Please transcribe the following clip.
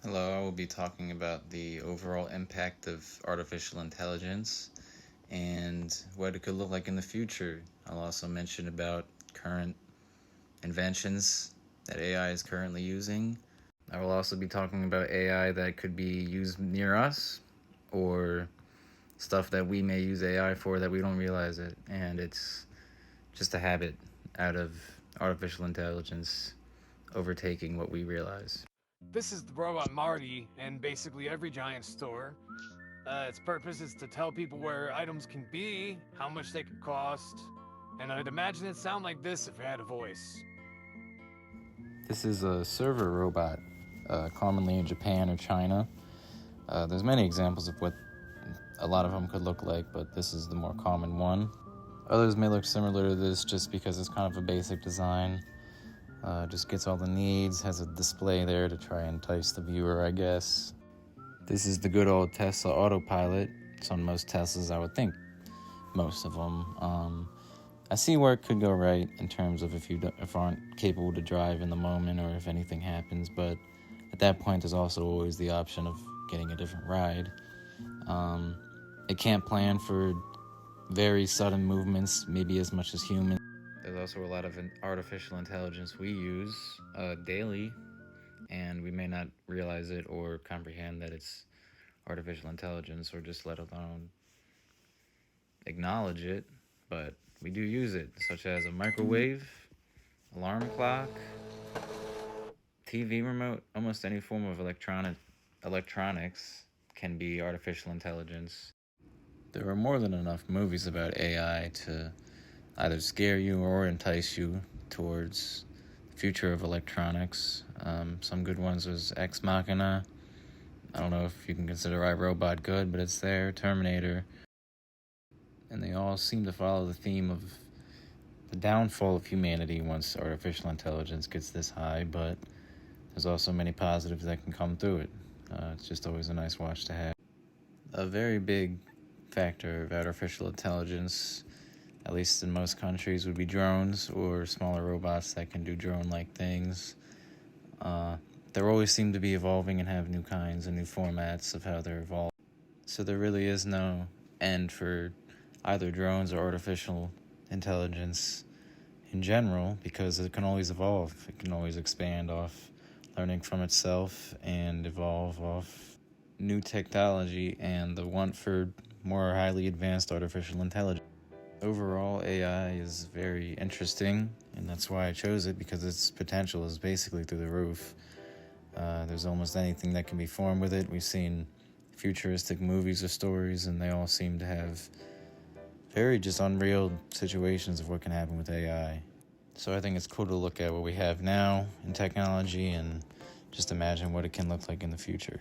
Hello, I will be talking about the overall impact of artificial intelligence and what it could look like in the future. I'll also mention about current inventions that AI is currently using. I will also be talking about AI that could be used near us or stuff that we may use AI for that we don't realize it, and it's just a habit out of artificial intelligence overtaking what we realize. This is the robot Marty, and basically every giant store. Its purpose is to tell people where items can be, how much they could cost, and I'd imagine it'd sound like this if it had a voice. This is a server robot, commonly in Japan or China. There's many examples of what a lot of them could look like, but this is the more common one. Others may look similar to this just because it's kind of a basic design. Just gets all the needs, has a display there to try and entice the viewer, I guess. This is the good old Tesla autopilot. It's on most Teslas, I would think. Most of them. I see where it could go right in terms of if aren't capable to drive in the moment or if anything happens, but at that point there's also always the option of getting a different ride. It can't plan for very sudden movements, maybe as much as humans. There's also a lot of artificial intelligence we use daily, and we may not realize it or comprehend that it's artificial intelligence or just let alone acknowledge it, but we do use it, such as a microwave, alarm clock, TV remote. Almost any form of electronics can be artificial intelligence. There are more than enough movies about AI to either scare you or entice you towards the future of electronics. Some good ones was Ex Machina. I don't know if you can consider iRobot good, but it's there. Terminator. And they all seem to follow the theme of the downfall of humanity once artificial intelligence gets this high, but there's also many positives that can come through it. It's just always a nice watch to have. A very big factor of artificial intelligence, at least in most countries, would be drones or smaller robots that can do drone-like things. They always seem to be evolving and have new kinds and new formats of how they're evolving. So there really is no end for either drones or artificial intelligence in general, because it can always evolve. It can always expand off learning from itself and evolve off new technology and the want for more highly advanced artificial intelligence. Overall, AI is very interesting, and that's why I chose it, because its potential is basically through the roof. There's almost anything that can be formed with it. We've seen futuristic movies or stories, and they all seem to have very just unreal situations of what can happen with AI. So I think it's cool to look at what we have now in technology and just imagine what it can look like in the future.